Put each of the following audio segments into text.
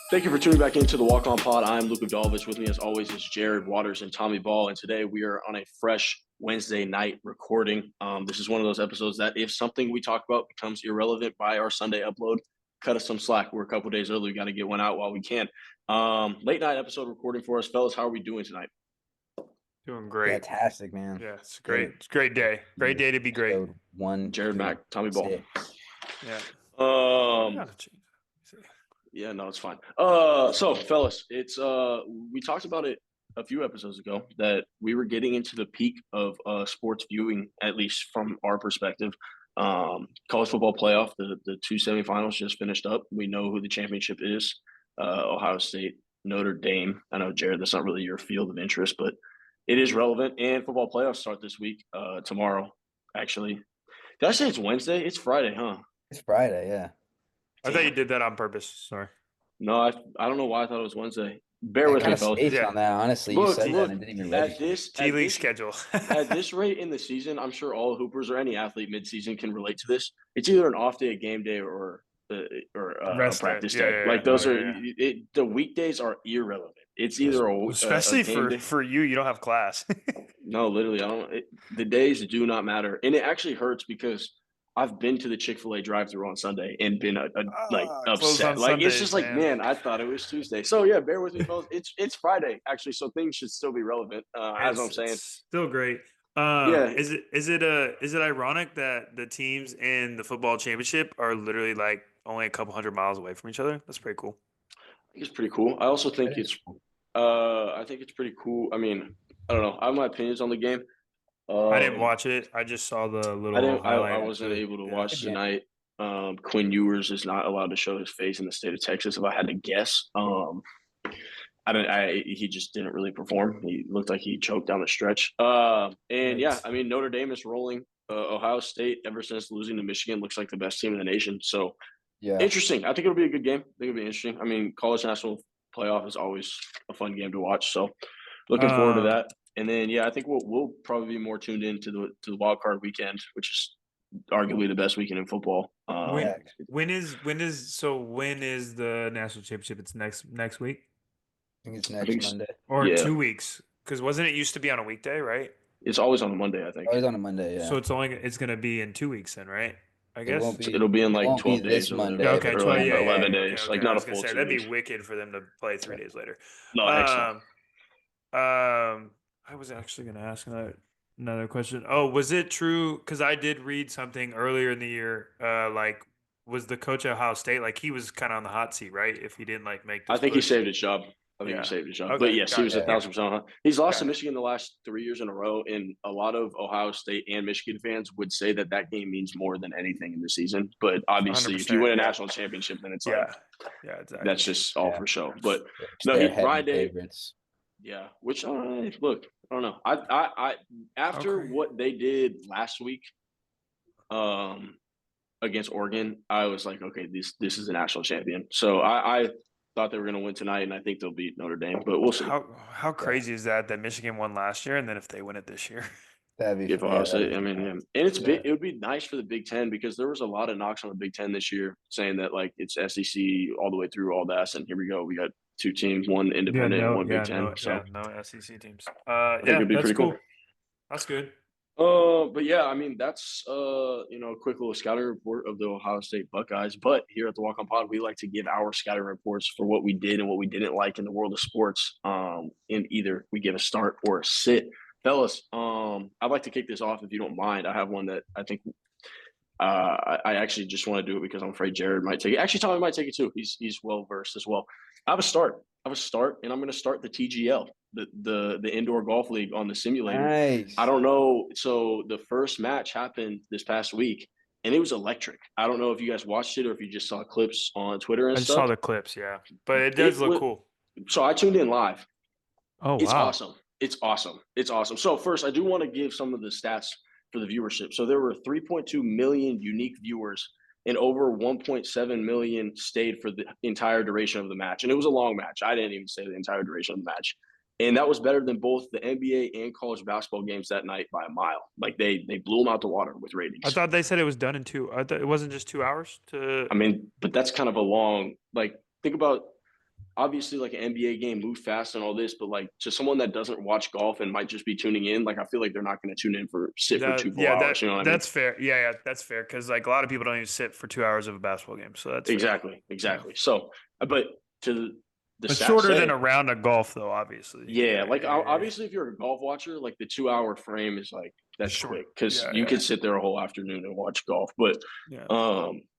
Thank you for tuning back into the Walk On Pod. I'm Luke Abdalvich. With me, as always, is Jared Waters and Tommy Ball. And today we are on a fresh Wednesday night recording. This is one of those episodes that if something we talk about becomes irrelevant by our Sunday upload, cut us some slack. We're a couple days early. We got to get one out while we can. Late night episode recording for us. Fellas, how are we doing tonight? Doing great. Fantastic, man. Yeah, it's great. It's a great day. Great day to be great. Episode one, Jared Mack, Tommy Ball. Yeah. Yeah, no, it's fine. So fellas, it's we talked about it a few episodes ago that we were getting into the peak of sports viewing, at least from our perspective. College football playoff, the two semifinals just finished up. We know who the championship is. Ohio State, Notre Dame. I know, Jared, that's not really your field of interest, but it is relevant. And football playoffs start this week, tomorrow, actually. Did I say it's Wednesday? It's Friday, huh? It's Friday, yeah. I thought you did that on purpose. Sorry. No, I don't know why I thought it was Wednesday. Bear with me, fellas. On that, honestly. You said that and didn't even register. T-League schedule. At this rate in the season, I'm sure all hoopers or any athlete mid-season can relate to this. It's either an off day, a game day, or a practice day. The weekdays are irrelevant. It's either especially for you. You don't have class. No, literally, I don't. The days do not matter, and it actually hurts because I've been to the Chick-fil-A drive-thru on Sunday and been upset. Like Sundays, it's just like, man, I thought it was Tuesday. So yeah, bear with me, folks. It's Friday actually, so things should still be relevant. As I'm saying, still great. Is it ironic that the teams in the football championship are literally like only a couple hundred miles away from each other? That's pretty cool. I think it's pretty cool. I also think I think it's pretty cool. I mean, I don't know. I have my opinions on the game. I didn't watch it. I just saw the little. I wasn't able to watch tonight. Quinn Ewers is not allowed to show his face in the state of Texas. If I had to guess, he just didn't really perform. He looked like he choked down the stretch. Yeah, I mean, Notre Dame is rolling. Ohio State, ever since losing to Michigan, looks like the best team in the nation. So, yeah, interesting. I think it'll be a good game. I think it'll be interesting. I mean, college national playoff is always a fun game to watch. So, looking forward to that. And then, yeah, I think we'll probably be more tuned in to the wild card weekend, which is arguably the best weekend in football. When is the national championship? It's next week. I think it's next Monday or 2 weeks. Because wasn't it used to be on a weekday, right? It's always on a Monday, I think. Always on a Monday, yeah. So it's going to be in 2 weeks then, right? I guess it'll be in like 12 days. Monday. Okay, 11 days. Okay. Like not a full 2 weeks. That'd be wicked for them to play 3 days later. No, excellent. I was actually going to ask another question. Oh, was it true? Because I did read something earlier in the year. Was the coach at Ohio State, like, he was kind of on the hot seat, right? If he didn't make this I think push. he saved his job. He saved his job. Okay, but yes, he was 1,000%. He's lost to Michigan the last 3 years in a row, and a lot of Ohio State and Michigan fans would say that games more than anything in the season. But obviously, if you win a national championship, then it's exactly. That's just all for show. But no, Ryan Day. Yeah, which look, I don't know. I after what they did last week, against Oregon, I was like, okay, this is a national champion. So I thought they were going to win tonight, and I think they'll beat Notre Dame, but we'll see. How crazy is that Michigan won last year, and then if they win it this year, that'd be. And it's big. It would be nice for the Big Ten because there was a lot of knocks on the Big Ten this year, saying that like it's SEC all the way through all that, and here we go. We got 2 teams, one independent, and one Big Ten. No SEC teams. It'd be pretty cool. That's good. But yeah, I mean, that's a quick little scouting report of the Ohio State Buckeyes. But here at the Walk On Pod, we like to give our scouting reports for what we did and what we didn't like in the world of sports. And either we give a start or a sit. Fellas, I'd like to kick this off if you don't mind. I have one that I think I actually just want to do it because I'm afraid Jared might take it. Actually, Tommy might take it too. He's well versed as well. I have a start, and I'm going to start the TGL, the indoor golf league on the simulator. Nice. I don't know. So the first match happened this past week, and it was electric. I don't know if you guys watched it or if you just saw clips on Twitter and stuff. I saw the clips, yeah, but it does look cool. So I tuned in live. Oh, it's wow. awesome. It's awesome. It's awesome. So first, I do want to give some of the stats for the viewership. So there were 3.2 million unique viewers, and over 1.7 million stayed for the entire duration of the match. And it was a long match. I didn't even say the entire duration of the match. And that was better than both the NBA and college basketball games that night by a mile. Like they blew them out the water with ratings. I thought they said it was done in 2. I thought it wasn't just 2 hours to. I mean, but that's kind of a long. Like think about obviously like an NBA game moves fast and all this, but like to someone that doesn't watch golf and might just be tuning in, like I feel like they're not going to tune in for 2 full hours. You know what I mean? That's fair. Yeah, that's fair because like a lot of people don't even sit for 2 hours of a basketball game, so that's exactly. Yeah. So, but to the it's shorter than a round of golf, though. Obviously. Yeah, obviously, if you're a golf watcher, like the 2 hour frame is like that's short quick because you could sit there a whole afternoon and watch golf. But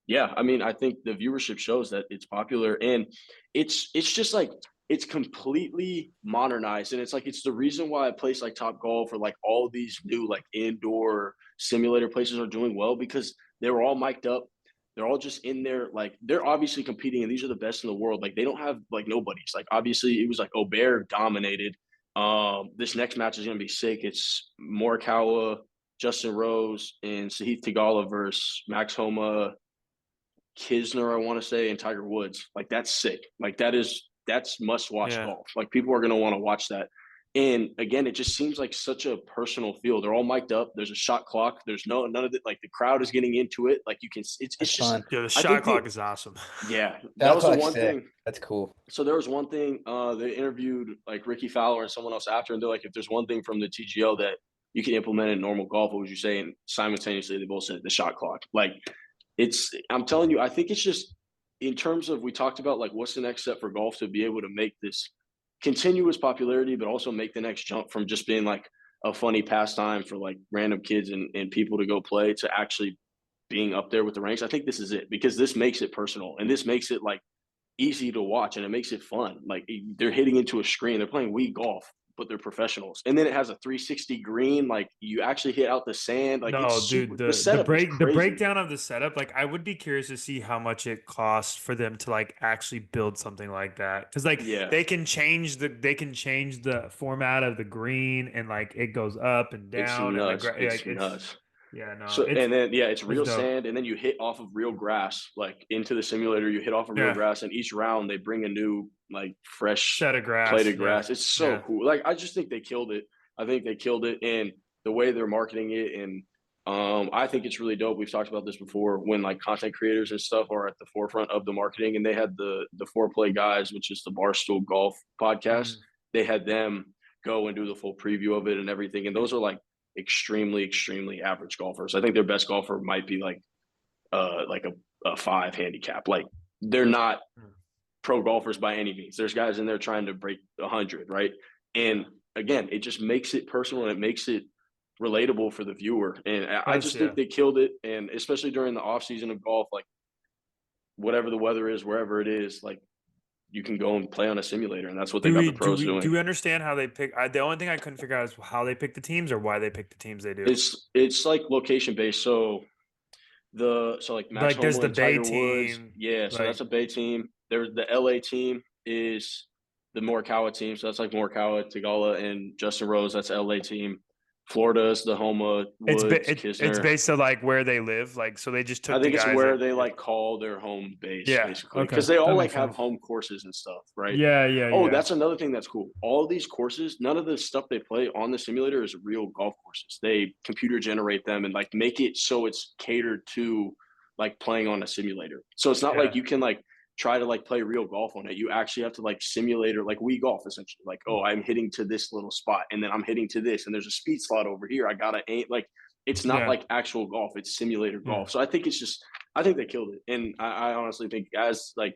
yeah, I mean, I think the viewership shows that it's popular, and it's just like it's completely modernized, and it's like it's the reason why a place like Top Golf or like all these new like indoor simulator places are doing well because they were all mic'd up. They're all just in there, like they're obviously competing, and these are the best in the world. Like they don't have like nobodies. Like obviously, it was like Aubert dominated. This next match is gonna be sick. It's Morikawa, Justin Rose, and Sahith Theegala versus Max Homa, Kisner, I want to say, and Tiger Woods. Like that's sick. Like that's must watch golf. Like people are gonna want to watch that. And again, it just seems like such a personal feel. They're all mic'd up. There's a shot clock. There's none of it. Like the crowd is getting into it. Like you can, it's just fun. Yeah, the shot clock is awesome. Yeah, that was the one thing. That's cool. So there was one thing. They interviewed like Ricky Fowler and someone else after, and they're like, if there's one thing from the TGL that you can implement in normal golf, what would you say? And simultaneously, they both said the shot clock. Like I'm telling you, I think it's just in terms of we talked about like what's the next step for golf to be able to make this continuous popularity, but also make the next jump from just being like a funny pastime for like random kids and people to go play to actually being up there with the ranks. I think this is it because this makes it personal and this makes it like easy to watch and it makes it fun. Like they're hitting into a screen, they're playing Wii golf, but they're professionals. And then it has a 360 green, like you actually hit out the sand. Like no, dude, the breakdown of the setup, like I would be curious to see how much it costs for them to like actually build something like that. Cause like they can change the format of the green and like it goes up and down. It's nuts. Yeah, no. So and then it's real sand, and then you hit off of real grass, like into the simulator. You hit off of real grass, and each round they bring a new like fresh set of grass, plate of grass. It's so cool. Like I just think they killed it. I think they killed it, and the way they're marketing it, and I think it's really dope. We've talked about this before when like content creators and stuff are at the forefront of the marketing, and they had the Foreplay guys, which is the Barstool Golf podcast. They had them go and do the full preview of it and everything, and those are like extremely average golfers. I think their best golfer might be like a 5 handicap. Like they're not pro golfers by any means. There's guys in there trying to break 100, right? And again, it just makes it personal and it makes it relatable for the viewer. And I just think they killed it. And especially during the off season of golf, like whatever the weather is, wherever it is, like you can go and play on a simulator, and that's what they got the pros doing. Do we understand how they pick? The only thing I couldn't figure out is how they pick the teams or why they pick the teams they do. It's like location based. So like Max Homa there's the and Bay Tiger team. Woods. Yeah, so that's a Bay team. There's the LA team is the Morikawa team. So that's like Morikawa, Theegala, and Justin Rose. That's LA team. Florida is the Homa, Woods, Kisner. It's based on like where they live, like so they just took. I think it's where they like call their home base, basically, because they all like have home courses and stuff, right? Yeah. Oh, that's another thing that's cool. All these courses, none of the stuff they play on the simulator is real golf courses. They computer generate them and like make it so it's catered to like playing on a simulator. So it's not like you can like try to like play real golf on it. You actually have to like simulate or like Wii golf essentially. Like, oh, I'm hitting to this little spot and then I'm hitting to this and there's a speed slot over here. I gotta aim. Like it's not like actual golf, it's simulator golf. So I think I think they killed it. And I honestly think as like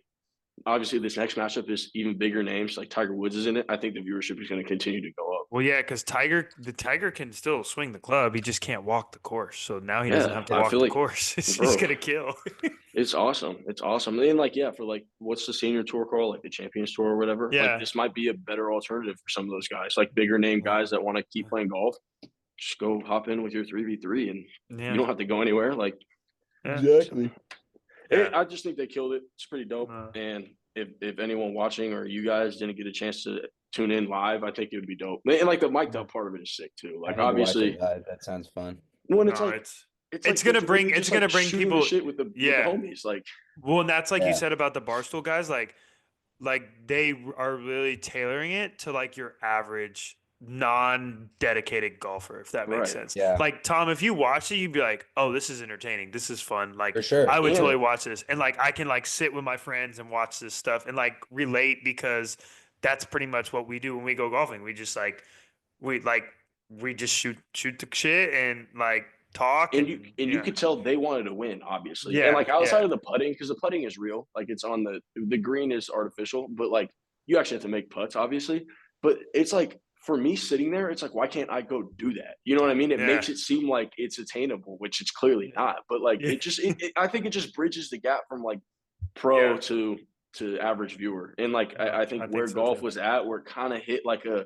obviously this next matchup is even bigger names, like Tiger Woods is in it. I think the viewership is going to continue to go up. Well, yeah, because the Tiger can still swing the club. He just can't walk the course. So now he doesn't have to walk the course. He's going to kill. It's awesome. It's awesome. And like, for like, what's the senior tour called? Like the Champions Tour or whatever. Yeah. Like, this might be a better alternative for some of those guys, like bigger name guys that want to keep playing golf. Just go hop in with your 3v3 and you don't have to go anywhere. Like, exactly. I just think they killed it. It's pretty dope. And if anyone watching or you guys didn't get a chance to tune in live, I think it would be dope. And like the mic'd up part of it is sick too. Like obviously, that sounds fun. When it's like it's gonna bring people shit with the homies. Like, well, and that's like you said about the Barstool guys. Like they are really tailoring it to like your average non-dedicated golfer, if that makes sense. Yeah. Like Tom, if you watch it, you'd be like, "Oh, this is entertaining. This is fun." Like For sure. I would totally watch this, and like I can like sit with my friends and watch this stuff and like relate because that's pretty much what we do when we go golfing. We just like we just shoot the shit and like talk And and you could tell they wanted to win, obviously. Yeah, and like outside of the putting, because the putting is real, like it's on the green is artificial, but like you actually have to make putts, obviously. But it's like for me sitting there, it's like why can't I go do that? You know what I mean? It makes it seem like it's attainable, which it's clearly not. But like it just I think it just bridges the gap from like pro to average viewer. And like I think where golf was at, where it kind of hit like a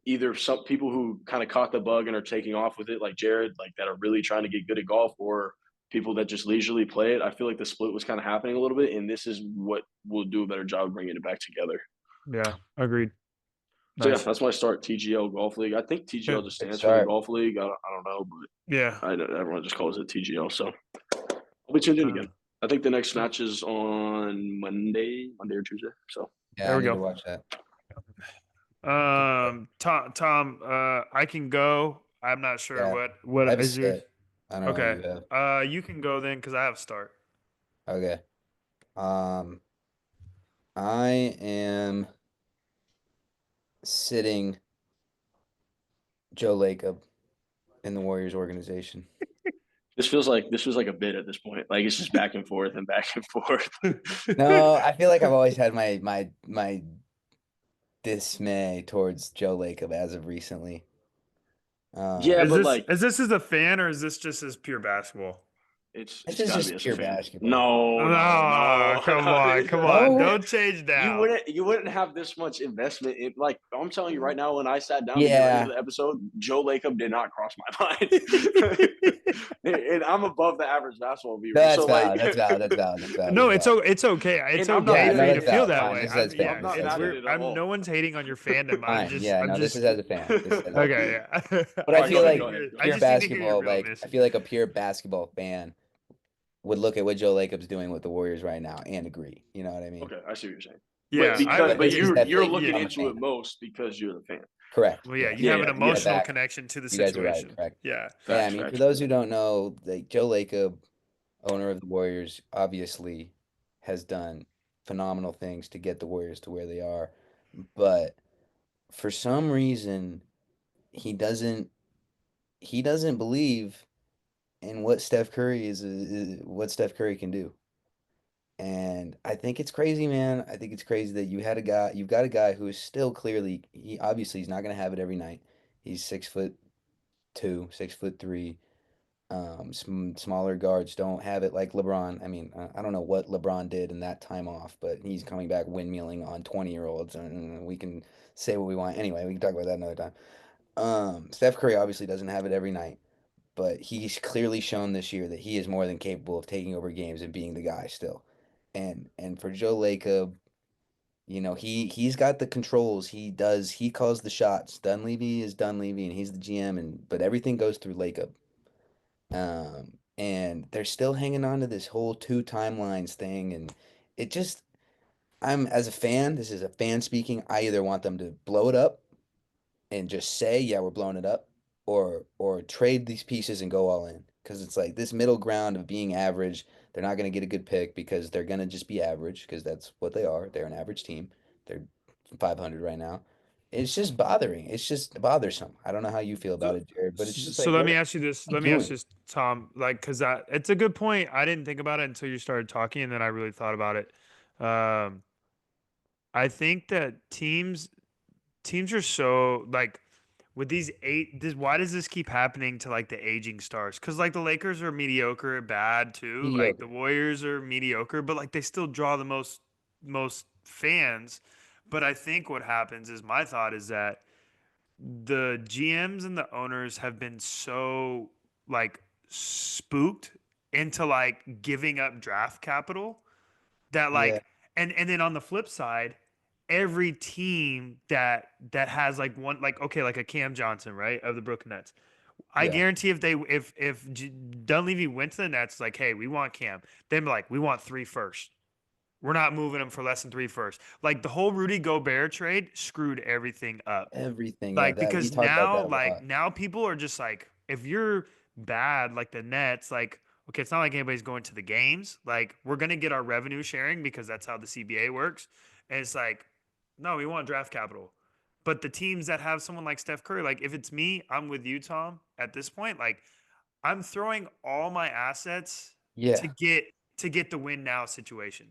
either some people who kind of caught the bug and are taking off with it, like Jared, like that are really trying to get good at golf, or people that just leisurely play it. I feel like the split was kind of happening a little bit, and this is what will do a better job of bringing it back together. Yeah, agreed. So yeah, that's my start. TGL Golf League. I think TGL just stands for the Golf League. I don't know, but everyone just calls it TGL. So I'll be tuned in again. I think the next match is on Monday or Tuesday. So yeah, there we go. To watch that. Tom, I can go. I'm not sure what is yours. I don't know what you have. You can go then because I have start. Okay. I am sitting Joe Lacob in the Warriors organization. This feels like a bit at this point. Like it's just back and forth and back and forth. No, I feel like I've always had my dismay towards Joe Lacob as of recently. Is this as a fan or is this just as pure basketball? It's just pure basketball. No, come on. Don't change that. You wouldn't have this much investment in, like, I'm telling you right now, when I sat down to get ready for the episode, Joe Lacob did not cross my mind. And I'm above the average basketball viewer. That's valid. That's valid. No, it's okay. It's okay for you to feel that way. I'm not mad at it at all. No one's hating on your fandom. This is as a fan. Okay, yeah. But I feel like pure basketball, like I feel like a pure basketball fan would look at what Joe Lacob's doing with the Warriors right now and agree. You know what I mean? Okay, I see what you're saying. Yeah, but you're looking into it most because you're the fan. Correct. Well, you have an emotional connection to the situation. You guys are right. Correct. Yeah. I mean, for those who don't know, like Joe Lacob, owner of the Warriors, obviously has done phenomenal things to get the Warriors to where they are, but for some reason, he doesn't believe in what Steph Curry is what Steph Curry can do. And I think it's crazy, man. I think it's crazy that you've got a guy who is still clearly, he's not going to have it every night. He's 6'2", 6'3". Smaller guards don't have it like LeBron. I mean, I don't know what LeBron did in that time off, but he's coming back windmilling on 20-year-olds, and we can say what we want. Anyway, we can talk about that another time. Steph Curry obviously doesn't have it every night, but he's clearly shown this year that he is more than capable of taking over games and being the guy still. And for Joe Lacob, you know, he's got the controls. He calls the shots. Dunleavy is Dunleavy and he's the GM, but everything goes through Lacob. And they're still hanging on to this whole 2 timelines thing, and it just, as a fan, this is a fan speaking, I either want them to blow it up and just say, yeah, we're blowing it up, or trade these pieces and go all in. Because it's like this middle ground of being average. They're not going to get a good pick because they're going to just be average because that's what they are. They're an average team. They're 500 right now. It's just bothering. It's just bothersome. I don't know how you feel about it, Jared, but it's just so. Let me ask you this. Let me ask you this, Tom. Like, because it's a good point. I didn't think about it until you started talking, and then I really thought about it. I think that teams are so like. With these why does this keep happening to like the aging stars? Because like the Lakers are mediocre, bad too. Like the Warriors are mediocre, but like they still draw the most fans. But I think what happens is my thought is that the GMs and the owners have been so like spooked into like giving up draft capital that like and then on the flip side, every team that has like one like a Cam Johnson, right, of the Brooklyn Nets. I guarantee if Dunleavy went to the Nets like, hey, we want Cam, they'd be like, we want 3 firsts. We're not moving him for less than 3 firsts. Like the whole Rudy Gobert trade screwed everything up. Everything, yeah, Like that we because talked about now, that a like lot. now people are just like, if you're bad, like the Nets, like okay, it's not like anybody's going to the games. Like we're gonna get our revenue sharing because that's how the CBA works. And it's like, no, we want draft capital. But the teams that have someone like Steph Curry, like if it's me, I'm with you, Tom. At this point, like I'm throwing all my assets to Yeah, get the win now situation.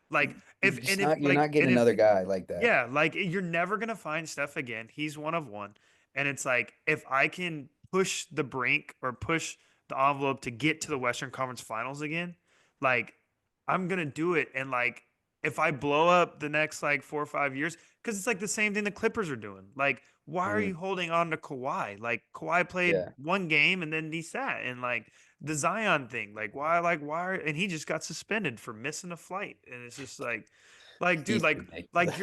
Like if it's and if not. You're like not getting and if another guy like that. yeah, like you're never gonna find Steph again. He's one of one. And it's like if I can push the brink or push the envelope to get to the Western Conference Finals again, like I'm gonna do it. And like if I blow up the next like 4 or 5 years, because it's like the same thing the Clippers are doing. Like, why are Mm, you holding on to Kawhi? Like Kawhi played yeah, one game and then he sat. And like the Zion thing, like why and he just got suspended for missing a flight. And it's just like, dude, he's like ridiculous.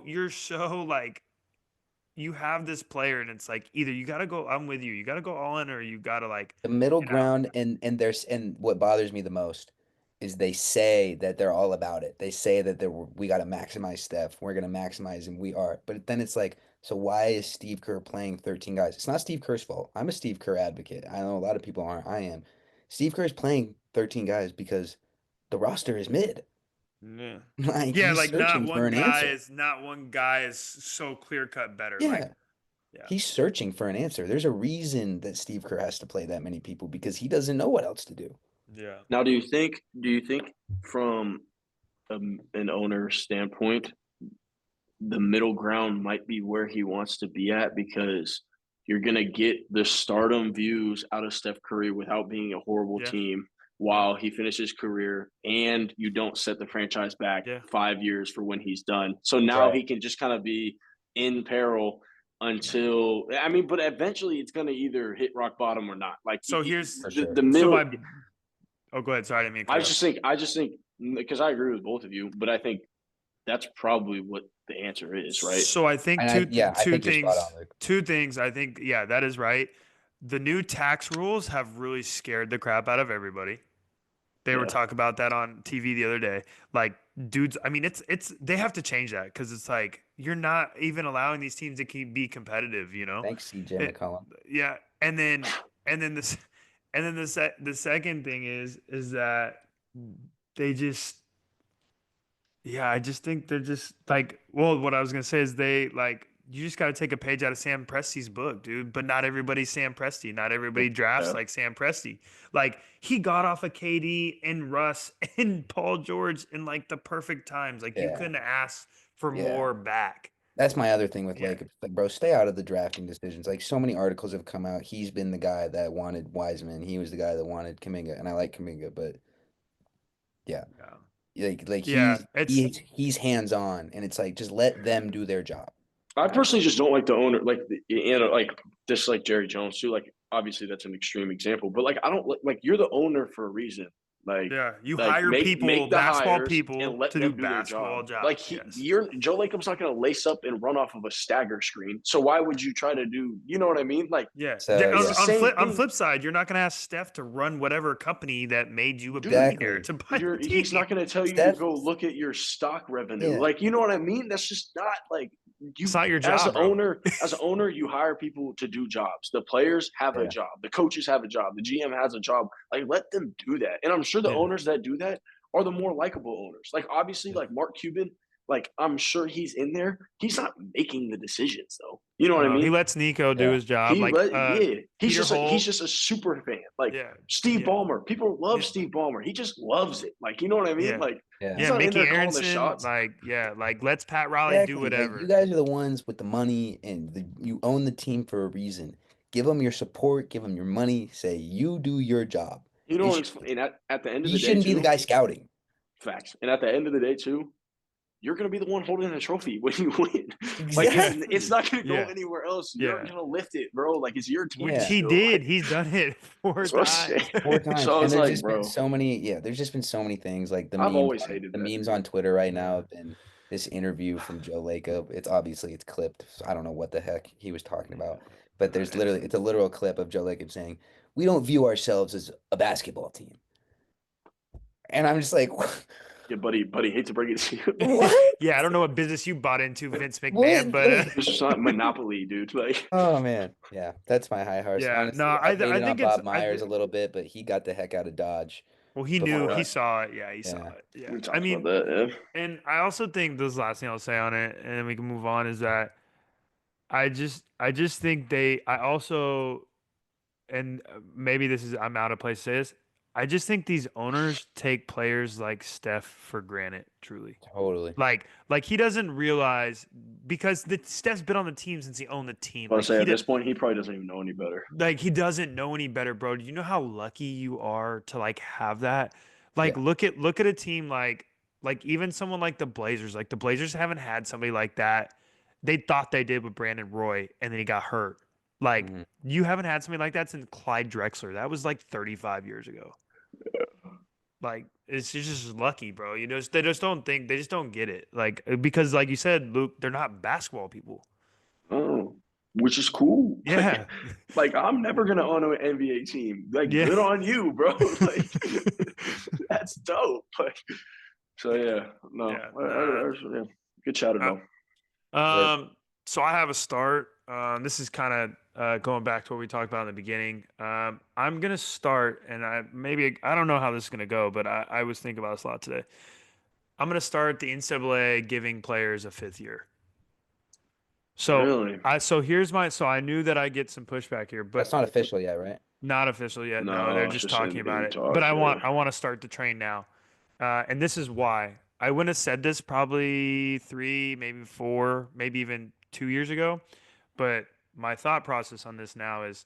you're so like you have this player and it's like either you gotta go, I'm with you, you gotta go all in or you gotta like The middle get out. ground, and what bothers me the most is they say that they're all about it. They say that we got to maximize Steph. We're going to maximize him. We are. But then it's like, so why is Steve Kerr playing 13 guys? It's not Steve Kerr's fault. I'm a Steve Kerr advocate. I know a lot of people aren't. I am. Steve Kerr's playing 13 guys because the roster is mid. Yeah. Like Yeah, he's like searching for an answer. not one guy is so clear cut better. Like, Yeah. yeah. He's searching for an answer. There's a reason that Steve Kerr has to play that many people because he doesn't know what else to do. Yeah. Now, do you think from an owner standpoint, the middle ground might be where he wants to be at because you're going to get the stardom views out of Steph Curry without being a horrible Yeah. team Yeah. while he finishes his career, and you don't set the franchise back Yeah. 5 years for when he's done. So now Right. he can just kind of be in peril until, I mean, but eventually it's going to either hit rock bottom or not. Like So here's For the, sure. the so middle, my oh go ahead. Sorry, I didn't mean to cut I you off. just think because I agree with both of you, but I think that's probably what the answer is, right? So I think And I think you're spot on, Luke. two things. I think, yeah, that is right. The new tax rules have really scared the crap out of everybody. They were Yeah. talking about that on TV the other day. Like, dudes, I mean, it's they have to change that because it's like you're not even allowing these teams to be competitive. You know, Thanks, CJ it, McCollum. yeah. And then this and then the second thing is that they just yeah, I just think they're just like, well, what I was gonna say is they like you just got to take a page out of Sam Presti's book, dude. But not everybody's Sam Presti. Not everybody drafts Yeah. like Sam Presti. Like he got off of KD and Russ and Paul George in like the perfect times. Like you Yeah. couldn't ask for Yeah. more back. That's my other thing with Yeah, Lakers. Like, bro, stay out of the drafting decisions. Like, so many articles have come out. He's been the guy that wanted Wiseman. He was the guy that wanted Kuminga, and I like Kuminga, but yeah, yeah, like yeah. It's he's hands on, and it's like just let them do their job. I personally just don't like the owner, like like just like Jerry Jones too. Like obviously that's an extreme example, but like I don't like you're the owner for a reason. Like yeah. You like hire make people, the basketball hires people, and let to do them do their job. basketball Like jobs. Yes. you're Joe Lacob's not going to lace up and run off of a stagger screen. So why would you try to do? You know what I mean? Like Yeah. So it's the yeah, same On thing. flip side, you're not going to ask Steph to run whatever company that made you a Dude, billionaire exactly. to buy the he's team. not going to tell you to Steph, go look at your stock revenue. yeah, Like you know what I mean? That's just not like It's you not your job, bro. as an owner, you hire people to do jobs. The players have a yeah, job. The coaches have a job. The GM has a job. Like let them do that. And I'm sure the Yeah. owners that do that are the more likable owners. Like obviously, Yeah. like Mark Cuban, like I'm sure he's in there. He's not making the decisions though. You know what I No, he mean? lets Nico do yeah, his job. He Like let yeah. Peter He's Holt. just a super fan. Like Yeah. Steve Yeah. Ballmer. People love Yeah. Steve Ballmer. He just loves it. Like you know what I mean? Yeah. Like yeah. he's Yeah. not in Mickey there calling the Aronson, shots. like, yeah, like let's Pat Riley do Exactly. Like you whatever. guys are the ones with the money, and you own the team for a reason. Give them your support. Give them your money. Say you do your job. You know It what? sh- And at the end of he the day, shouldn't be the too, guy scouting. facts. And at the end of the day, too, you're going to be the one holding the trophy when you win. Like it's Exactly. not going to go Yeah. anywhere else. You're Yeah. going to lift it, bro. Like it's your team Which Yeah. he still. did. Like He's done it 4 that's what I'm times. saying. 4 times. So I And was there's like, just been bro, so many, yeah, there's just been so many things like I've always hated the that. memes on Twitter right now Yeah. have been this interview from Joe Lacob. It's obviously it's clipped. So I don't know what the heck he was talking about. But there's literally it's a literal clip of Joe Lacob saying, "We don't view ourselves as a basketball team." And I'm just like, Yeah, buddy, hate to break it to you. What? Yeah, I don't know what business you bought into, Vince What? McMahon, but This is not Monopoly, dude. Like, Oh man, yeah, that's my high horse. yeah, no, Honestly, I I hated on think it's Bob Myers a little bit, but he got the heck out of Dodge. well, he Before, knew, he right. saw it. Yeah, he saw yeah, it. Yeah, we I talked about mean, that. Yeah. and I also think this last thing I'll say on it, and then we can move on, is that I just think I also, and maybe this is, I'm out of place to say this. I just think these owners take players like Steph for granted, truly. totally. Like he doesn't realize because Steph's been on the team since he owned the team. I'll Like say at this point, he probably doesn't even know any better. like he doesn't know any better, bro. Do you know how lucky you are to like have that? Like Yeah, look at a team like even someone like the Blazers. Like the Blazers haven't had somebody like that. They thought they did with Brandon Roy, and then he got hurt. Like hmm you haven't had somebody like that since Clyde Drexler. That was like 35 years ago. Like it's just lucky, bro. You know, they just don't think, they just don't get it. Like because like you said, Luke, they're not basketball people. Oh, which is cool. Yeah. Like I'm never gonna own an NBA team. Like, Yeah. good on you, bro. Like, that's dope. Like, so yeah, no, Yeah. yeah. Good shout Uh, out. Rip. So I have a start. This is kind of going back to what we talked about in the beginning. I'm gonna start, and I don't know how this is gonna go, but I was thinking about this a lot today. I'm gonna start the NCAA giving players a fifth year. So Really? so I knew that I get some pushback here, That's but not official yet, right? not official yet. No, they're No, it's just just talking about in it. But talks. Yeah. I want to start the train now. And this is why. I wouldn't have said this probably 3, maybe 4, maybe even 2 years ago. But my thought process on this now is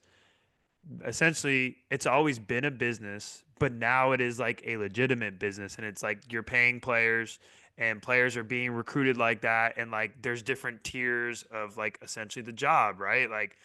essentially it's always been a business, but now it is like a legitimate business. And it's like you're paying players and players are being recruited like that. And like there's different tiers of like essentially the job, right? Like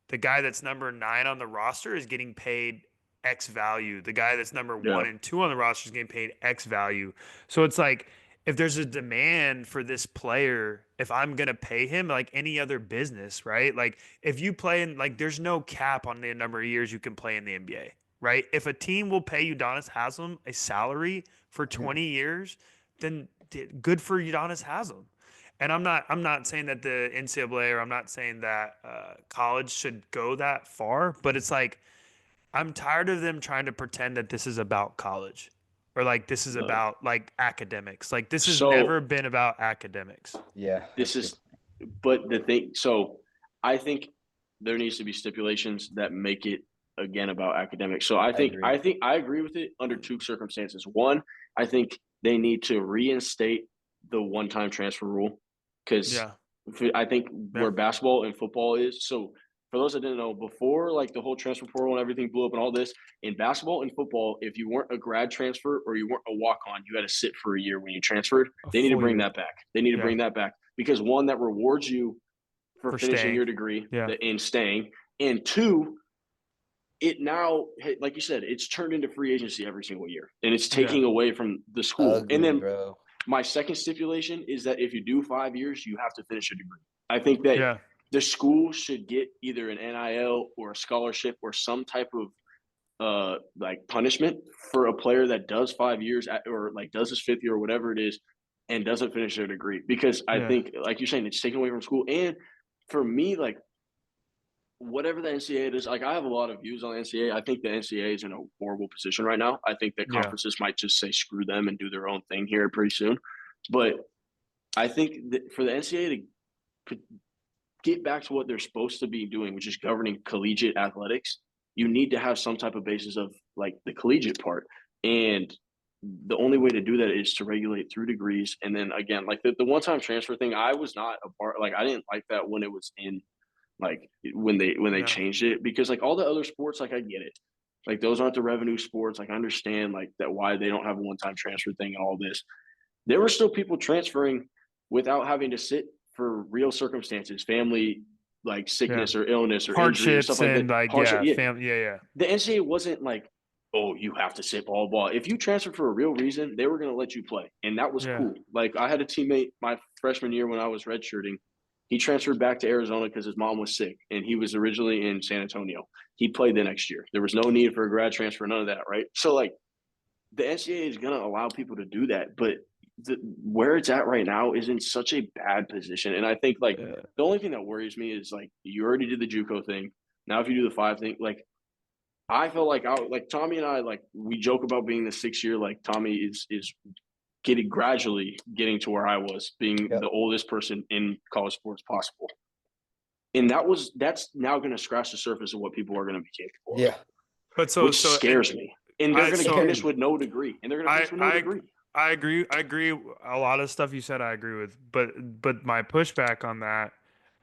the guy that's number 9 on the roster is getting paid X value. The guy that's number Yeah. 1 and 2 on the roster is getting paid X value. So it's like if there's a demand for this player, if I'm gonna pay him like any other business, right? Like if you play in like there's no cap on the number of years you can play in the NBA, right? If a team will pay Udonis Haslem a salary for Mhm. 20 years, then good for Udonis Haslem. And I'm not saying that the NCAA or I'm not saying that college should go that far, but it's like I'm tired of them trying to pretend that this is about college or like this is No. about like academics. Like this has So never been about academics. Yeah, this that's is, but the thing. So I think there needs to be stipulations that make it again about academics. So I agree. I agree with it under 2 circumstances. One, I think they need to reinstate the one-time transfer rule because Yeah. I think Yeah. where basketball and football is. So for those that didn't know, before like the whole transfer portal and everything blew up and all this, in basketball and football, if you weren't a grad transfer or you weren't a walk-on, you had to sit for a year when you transferred. A They need to full bring year. that back. They need to Yeah. bring that back because one, that rewards you for finishing staying. your degree Yeah. and staying, and 2, it now, like you said, it's turned into free agency every single year, and it's taking away from the school. Agree, And then bro. my second stipulation is that if you do 5 years, you have to finish a degree. I think that Yeah. the school should get either an NIL or a scholarship or some type of like punishment for a player that does 5 years or like does his 5th year or whatever it is and doesn't finish their degree. Because I Yeah. think, like you're saying, it's taken away from school. And for me, like whatever the NCAA is, like I have a lot of views on the NCAA. I think the NCAA is in a horrible position right now. I think that Yeah. conferences might just say screw them and do their own thing here pretty soon. But I think that for the NCAA to get back to what they're supposed to be doing, which is governing collegiate athletics, you need to have some type of basis of like the collegiate part. And the only way to do that is to regulate through degrees. And then again, like the one-time transfer thing, I was not a part, like I didn't like that when it was in like when they Yeah. changed it, because like all the other sports, like I get it. Like those aren't the revenue sports. Like I understand like that why they don't have a one-time transfer thing and all this. There were still people transferring without having to sit for real circumstances, family like sickness or illness or injury or stuff Hardships like and that. like Hardship, yeah. yeah. The NCAA wasn't like, oh, you have to sit ball. If you transferred for a real reason, they were going to let you play, and that was Yeah. cool. Like I had a teammate my freshman year when I was redshirting. He transferred back to Arizona because his mom was sick, and he was originally in San Antonio. He played the next year. There was no need for a grad transfer, none of that, right? So like the NCAA is going to allow people to do that, but where it's at right now is in such a bad position. And I think like the only thing that worries me is like you already did the JUCO thing. Now if you do the 5 thing, like I feel like Tommy and I, like we joke about being the 6th year. Like Tommy is gradually getting to where I was, being the oldest person in college sports possible. And that's now going to scratch the surface of what people are going to be capable of. Yeah. But which scares me. And they're going to finish with no degree. And they're going to finish with no degree. I agree. A lot of stuff you said, I agree with. But my pushback on that,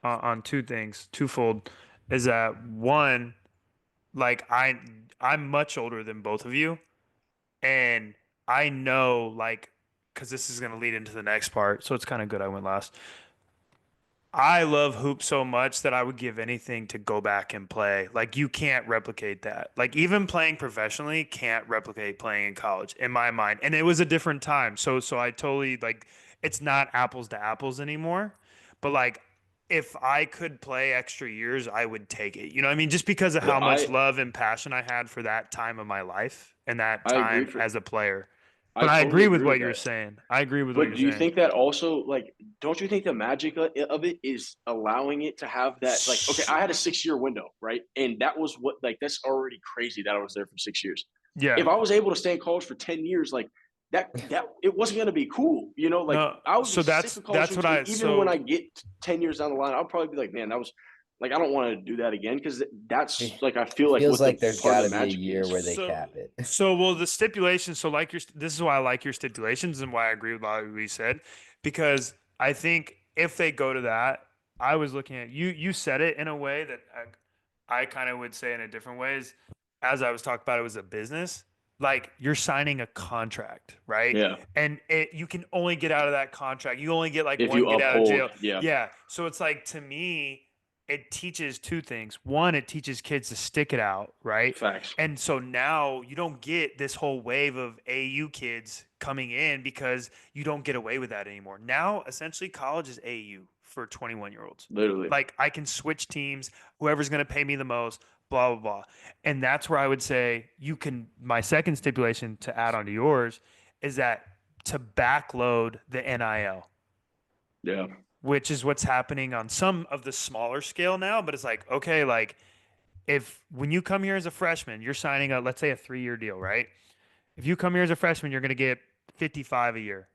on two things, twofold, is that one, like I'm much older than both of you, and I know, like, because this is going to lead into the next part, so it's kind of good I went last. I love hoops so much that I would give anything to go back and play. Like, you can't replicate that. Like, even playing professionally can't replicate playing in college, in my mind. And it was a different time. So I totally, like, it's not apples to apples anymore. But, like, if I could play extra years, I would take it. You know what I mean? Just because of how much love and passion I had for that time of my life and that time as a player. But I agree with what you're saying. I agree with what you're saying. But do you think that also, like, don't you think the magic of it is allowing it to have that, like, okay, I had a 6-year window, right? And that was what, like, that's already crazy that I was there for 6 years. Yeah. If I was able to stay in college for 10 years, like, that it wasn't going to be cool, you know? Like, no, I was sick of college. Even when I get 10 years down the line, I'll probably be like, man, that was – like, I don't want to do that again because that's like I feel like feels like there's got to be a year where they cap it. So, well, the stipulation. So, like this is why I like your stipulations and why I agree with what we said, because I think if they go to that, I was looking at you. You said it in a way that I kind of would say in a different ways. As I was talking about, it was a business. Like, you're signing a contract, right? Yeah. And you can only get out of that contract. You only get like if one you get uphold, out of jail. Yeah. Yeah. So it's like, to me, it teaches two things. One, it teaches kids to stick it out, right? Facts. And so now you don't get this whole wave of AU kids coming in because you don't get away with that anymore. Now, essentially, college is AU for 21-year-olds. Literally. Like, I can switch teams, whoever's going to pay me the most, blah, blah, blah. And that's where I would say my second stipulation to add on to yours is that to backload the NIL. Yeah. Which is what's happening on some of the smaller scale now. But it's like, okay, like when you come here as a freshman, you're signing let's say a 3-year deal, right? If you come here as a freshman, you're going to get 55 a year.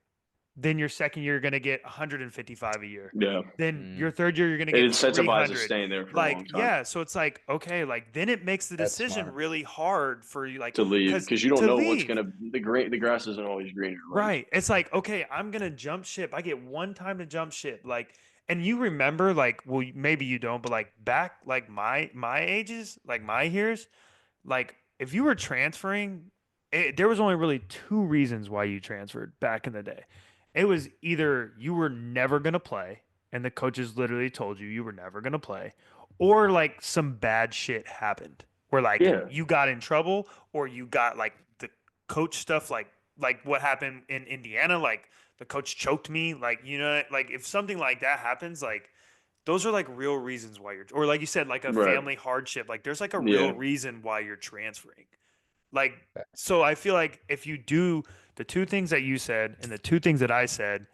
Then your second year, you're going to get 155 a year. Yeah. Then your third year, you're going to get 300. Staying there for like, a long time. Yeah. So it's like, okay, like then it makes the decision really hard for you, like, to leave, because you don't know what's going to the grass isn't always greener. Right. It's like, okay, I'm going to jump ship. I get one time to jump ship. Like, and you remember, like, well, maybe you don't, but like back, like my ages, like my years, like if you were transferring, there was only really 2 reasons why you transferred back in the day. It was either you were never going to play and the coaches literally told you were never going to play, or like some bad shit happened where like you got in trouble, or you got like the coach stuff, like what happened in Indiana, like the coach choked me, like, you know, like if something like that happens, like those are like real reasons why or like you said, like a family hardship, like there's like a real reason why you're transferring. Like, so I feel like if you do the 2 things that you said and the 2 things that I said,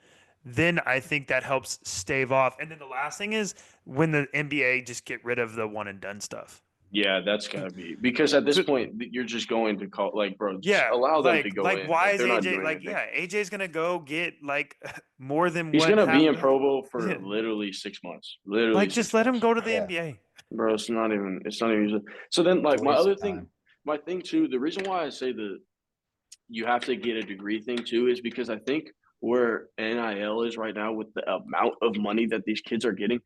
then I think that helps stave off. And then the last thing is when the NBA just get rid of the one and done stuff. Yeah, that's gotta be, because at this point you're just going to call, like, bro, allow them to go like, in. Why is AJ like, AJ's gonna go get like more than he's gonna be in Provo for literally 6 months. Literally, like, just let him go to the NBA. Bro, it's not even easy. So then, like, my thing too, the reason why I say you have to get a degree thing too is because I think where NIL is right now with the amount of money that these kids are getting,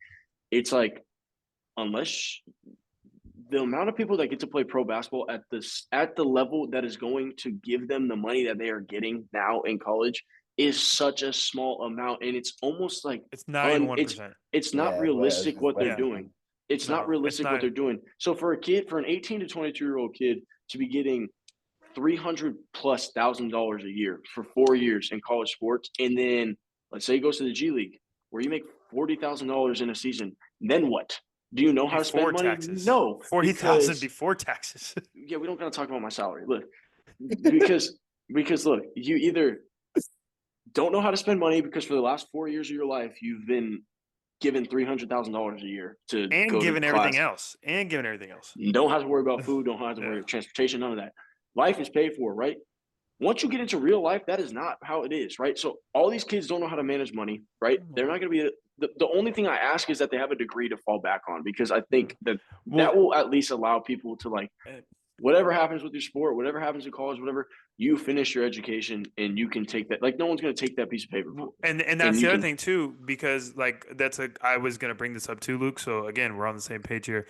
it's like, unless the amount of people that get to play pro basketball at the level that is going to give them the money that they are getting now in college is such a small amount, and it's almost like it's not even 1%. It's not realistic what they're doing. It's not realistic what they're doing. So for an 18 to 22-year-old kid to be getting $300,000+ a year for 4 years in college sports, and then let's say he goes to the G League where you make $40,000 in a season, then what? Do you know how to spend money? Taxes. No, 40,000 before taxes. Yeah, we don't gotta talk about my salary. Look, because because look, you either don't know how to spend money because for the last 4 years of your life, you've been given $300,000 a year to go to class. And giving everything else. You don't have to worry about food, don't have to worry about transportation, none of that. Life is paid for, right? Once you get into real life, that is not how it is, right? So all these kids don't know how to manage money, right? They're not going to be the only thing I ask is that they have a degree to fall back on, because I think that will at least allow people to, like, whatever happens with your sport, whatever happens in college, whatever, you finish your education and you can take that. Like, no one's going to take that piece of paper. And that's the other thing too, because like I was going to bring this up too, Luke. So again, we're on the same page here.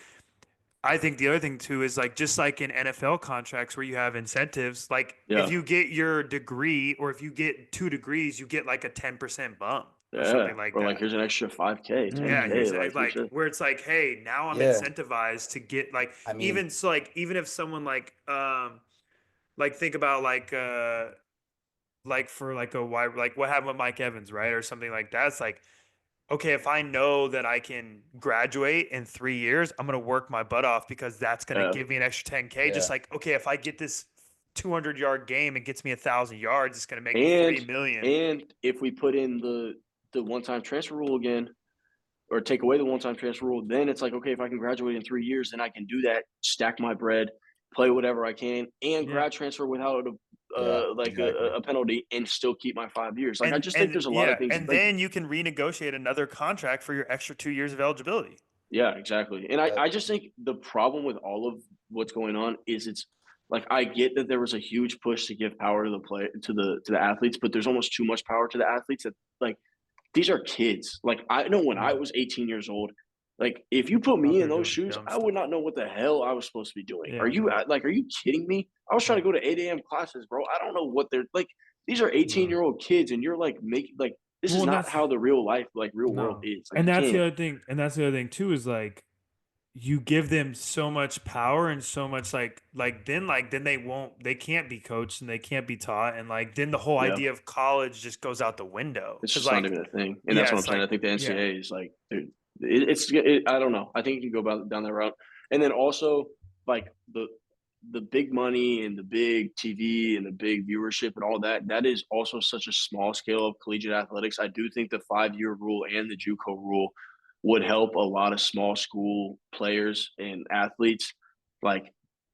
I think the other thing too is, like, just like in NFL contracts where you have incentives, like if you get your degree or if you get 2 degrees, you get like a 10% bump. Or something like that. Or like, here's an extra $5K, 10K, like where it's like, hey, now I'm incentivized to get, like, I mean, even if someone like think about like for like a wide, like what happened with Mike Evans, right, or something like that. It's like, okay, if I know that I can graduate in 3 years, I'm gonna work my butt off because that's gonna give me an extra 10K. Just like, okay, if I get this 200-yard game and gets me 1,000 yards, it's gonna make me $3 million. And if we put in the one-time transfer rule again, or take away the one-time transfer rule, then it's like, okay, if I can graduate in 3 years, then I can do that, stack my bread, play whatever I can, and grad transfer without a penalty, and still keep my 5 years. Like, I just think there's a lot of things. And then you can renegotiate another contract for your extra 2 years of eligibility. Yeah, exactly. And I just think the problem with all of what's going on is, it's like, I get that there was a huge push to give power to the athletes, but there's almost too much power to the athletes that, like, these are kids. Like, I know when I was 18 years old, like, if you put me in those shoes, I would not know what the hell I was supposed to be doing. Yeah. Are you kidding me? I was trying to go to 8 a.m. classes, bro. I don't know what they're like. These are 18-year-old kids, and you're like making, like, this is not how the real life, like, real world is. Like, and that's the other thing. And that's the other thing too, is like, you give them so much power and so much then they can't be coached and they can't be taught, and like then the whole idea of college just goes out the window. It's just not even a thing, and that's what I'm saying. I think the NCAA is like, dude, I don't know. I think you can go down that route, and then also, like, the big money and the big TV and the big viewership and all that. That is also such a small scale of collegiate athletics. I do think the 5-year rule and the JUCO rule would help a lot of small school players and athletes, like,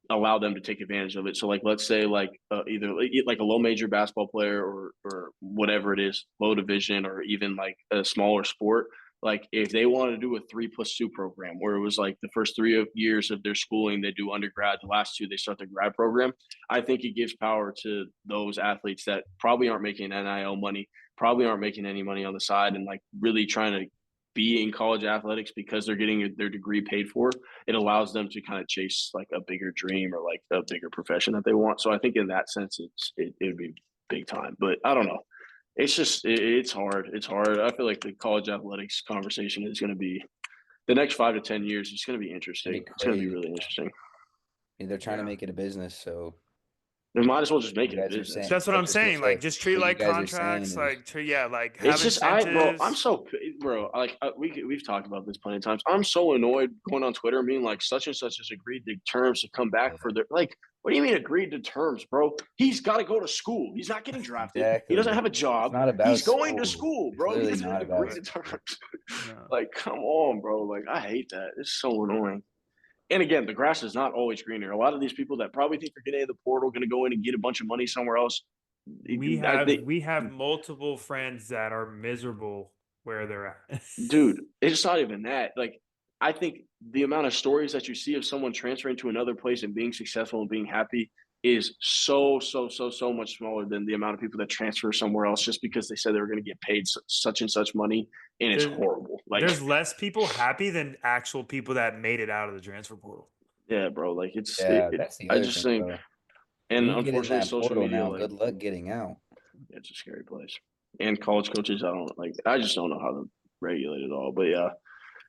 allow them to take advantage of it. So, like, let's say, like, either like a low major basketball player or whatever it is, low division, or even like a smaller sport. Like, if they wanted to do a 3+2 program where it was like the first 3 years of their schooling, they do undergrad, the last 2, they start the grad program. I think it gives power to those athletes that probably aren't making NIL money, probably aren't making any money on the side, and like really trying to be in college athletics because they're getting their degree paid for. It allows them to kind of chase like a bigger dream or like a bigger profession that they want. So I think in that sense, it would be big time, but I don't know. It's just, it's hard. It's hard. I feel like the college athletics conversation is going to be the next 5 to 10 years. It's going to be interesting. It's going to be really interesting. I mean, they're trying to make it a business, so they might as well just make it a business. That's what I'm saying. Like, just treat it like contracts. Like, like have incentives. I'm so, bro. Like, we've talked about this plenty of times. I'm so annoyed going on Twitter and being like, such and such has agreed to terms to come back for their, like, what do you mean agreed to terms, bro? He's got to go to school. He's not getting drafted. Exactly. He doesn't have a job. He's going to school, bro. He doesn't agree to terms. No. Like, come on, bro. Like, I hate that. It's so annoying. And again, the grass is not always greener. A lot of these people that probably think they're getting in the portal, going to go in and get a bunch of money somewhere else. We have multiple friends that are miserable where they're at. Dude, it's not even that. Like, I think the amount of stories that you see of someone transferring to another place and being successful and being happy is so much smaller than the amount of people that transfer somewhere else just because they said they were going to get paid such and such money, and it's horrible. Like, there's less people happy than actual people that made it out of the transfer portal. Yeah, bro. Like, it's that's the other I just thing, think, bro. and unfortunately, social media. Now, good luck getting out. It's a scary place. And college coaches, I just don't know how to regulate it all. But yeah.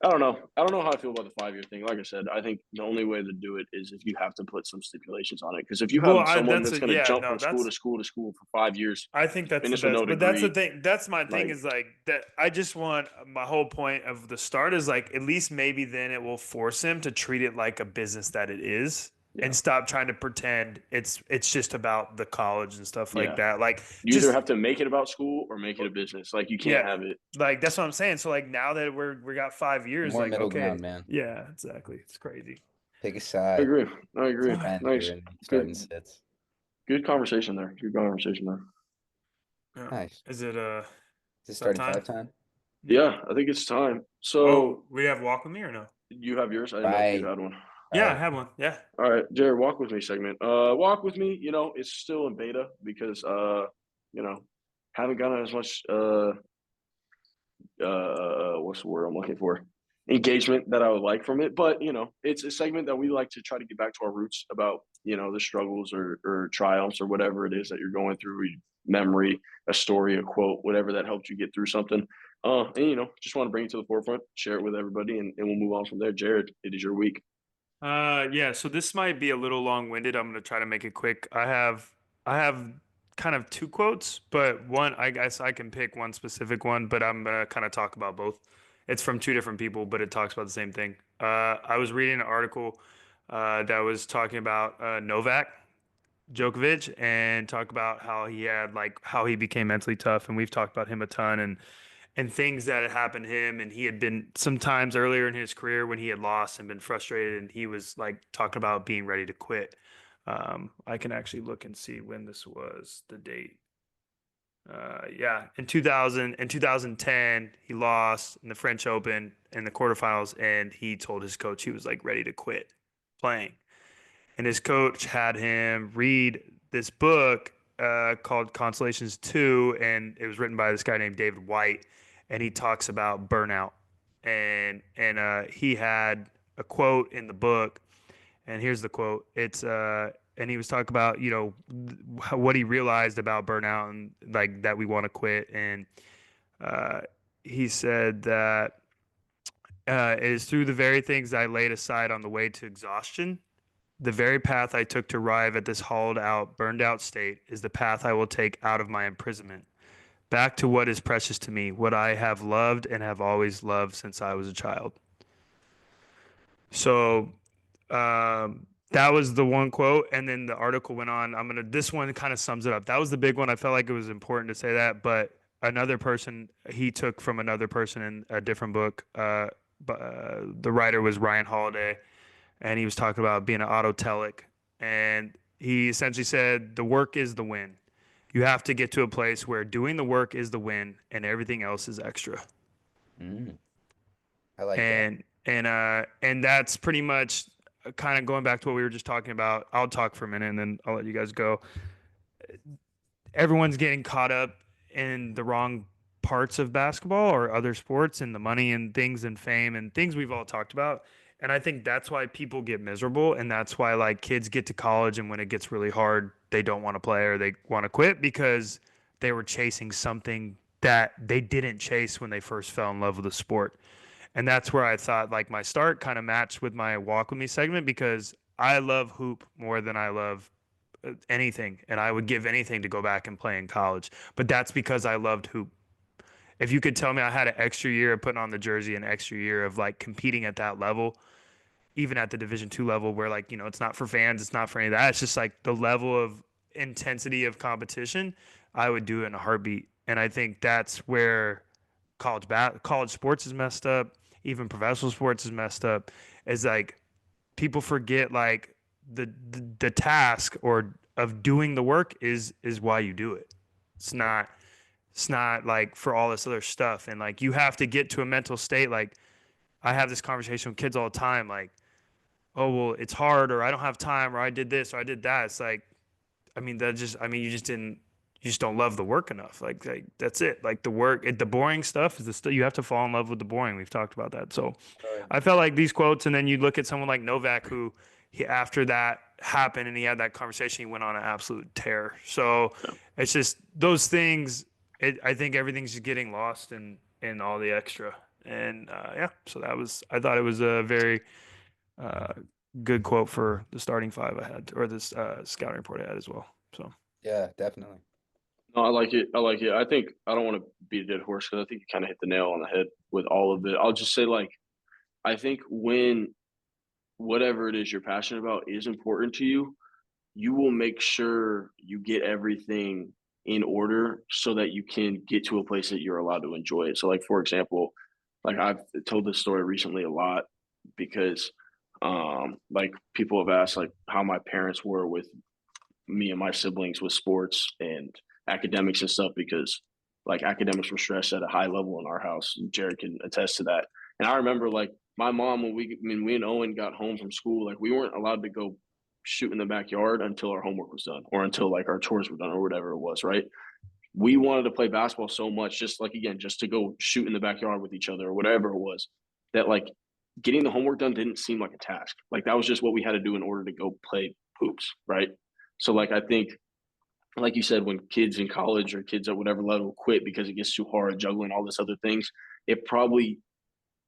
I don't know. I don't know how I feel about the 5-year thing. Like I said, I think the only way to do it is if you have to put some stipulations on it. Because if you have someone that's going to jump from school to school to school for 5 years, I think that's the best. But that's the thing. That's my thing, is like that. I just want, my whole point of the start is like, at least maybe then it will force him to treat it like a business that it is. and stop trying to pretend it's just about the college and stuff like that. Like you either have to make it about school or make it a business. Like you can't have it. Like that's what I'm saying. So like now that we got 5 years, more like middle ground, man. Yeah, exactly. It's crazy. Pick a side. I agree. Nice. Starting sits. Good conversation there. Nice. Is it starting five time? Yeah, I think it's time. So we have walk with me or no? You have yours? I didn't know if you had one. Yeah, I have one. Yeah. All right, Jared, walk with me segment. Walk with me, it's still in beta because haven't gotten as much what's the word I'm looking for? Engagement that I would like from it. But, it's a segment that we like to try to get back to our roots about, the struggles or triumphs or whatever it is that you're going through, memory, a story, a quote, whatever that helped you get through something. And, just want to bring it to the forefront, share it with everybody, and we'll move on from there. Jared, it is your week. Yeah, so this might be a little long-winded. I'm going to try to make it quick. I have kind of two quotes, but one, I guess I can pick one specific one, but I'm going to kind of talk about both. It's from two different people, but it talks about the same thing. I was reading an article that was talking about Novak Djokovic and talk about how he became mentally tough, and we've talked about him a ton and things that had happened to him. And he had been sometimes earlier in his career when he had lost and been frustrated, and he was like talking about being ready to quit. I can actually look and see when this was, the date. In 2010, he lost in the French Open in the quarterfinals, and he told his coach he was like ready to quit playing. And his coach had him read this book called Consolations 2, and it was written by this guy named David White, and he talks about burnout. And he had a quote in the book, and here's the quote. It's and he was talking about what he realized about burnout and like that we want to quit. And he said that it is through the very things I laid aside on the way to exhaustion. The very path I took to arrive at this hollowed out, burned out state is the path I will take out of my imprisonment. Back to what is precious to me, what I have loved and have always loved since I was a child. So that was the one quote. And then the article went on. This one kind of sums it up. That was the big one. I felt like it was important to say that, but another person, he took from another person in a different book. The writer was Ryan Holiday. And he was talking about being an autotelic. And he essentially said, the work is the win. You have to get to a place where doing the work is the win and everything else is extra. I like that. And that's pretty much kind of going back to what we were just talking about. I'll talk for a minute and then I'll let you guys go. Everyone's getting caught up in the wrong parts of basketball or other sports and the money and things and fame and things we've all talked about. And I think that's why people get miserable, and that's why like kids get to college and when it gets really hard, they don't want to play or they want to quit because they were chasing something that they didn't chase when they first fell in love with the sport. And that's where I thought like my start kind of matched with my walk with me segment because I love hoop more than I love anything, and I would give anything to go back and play in college. But that's because I loved hoop. If you could tell me I had an extra year of putting on the jersey, an extra year of like competing at that level, even at the Division II level where like, it's not for fans, it's not for any of that. It's just like the level of intensity of competition, I would do it in a heartbeat. And I think that's where college sports is messed up. Even professional sports is messed up. Is like people forget like the task or of doing the work is why you do it. It's not like for all this other stuff. And like you have to get to a mental state. Like I have this conversation with kids all the time. Like, oh, well, it's hard, or I don't have time, or I did this, or I did that. It's like, you just don't love the work enough. Like that's it. Like the work, the boring stuff is you have to fall in love with the boring. We've talked about that. So I felt like these quotes, and then you look at someone like Novak, who after that happened and he had that conversation, he went on an absolute tear. So it's just those things. I think everything's just getting lost in all the extra. And so I thought it was a very good quote for the starting five I had, or this scouting report I had as well. So yeah, definitely. No, I like it. I think I don't want to beat a dead horse because I think you kind of hit the nail on the head with all of it. I'll just say, like, I think when whatever it is you're passionate about is important to you, you will make sure you get everything in order so that you can get to a place that you're allowed to enjoy it. So, like, for example, like I've told this story recently a lot because like people have asked like how my parents were with me and my siblings with sports and academics and stuff because like academics were stressed at a high level in our house. Jared can attest to that. And I remember like my mom when we and Owen got home from school, like we weren't allowed to go shoot in the backyard until our homework was done or until like our chores were done or whatever it was, right? We wanted to play basketball so much, just like again, just to go shoot in the backyard with each other or whatever it was, that like getting the homework done didn't seem like a task. Like that was just what we had to do in order to go play hoops, right? So like I think, like you said, when kids in college or kids at whatever level quit because it gets too hard juggling all this other things, it probably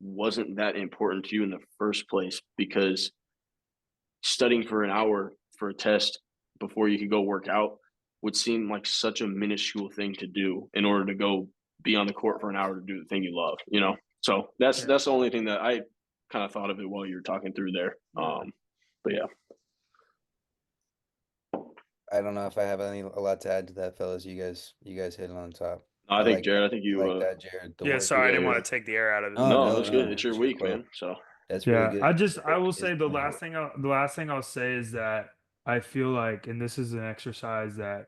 wasn't that important to you in the first place because studying for an hour for a test before you could go work out would seem like such a minuscule thing to do in order to go be on the court for an hour to do the thing you love, you know? So that's the only thing that I kind of thought of it while you were talking through there. But yeah. I don't know if I have a lot to add to that, fellas. You guys hit it on top. I think, Jared, I think you like that, Jared. Yeah, sorry, I didn't want to take the air out of it. No, that's good. It's your week, man. So that's really good. I will say the last thing I'll say is that I feel like, and this is an exercise that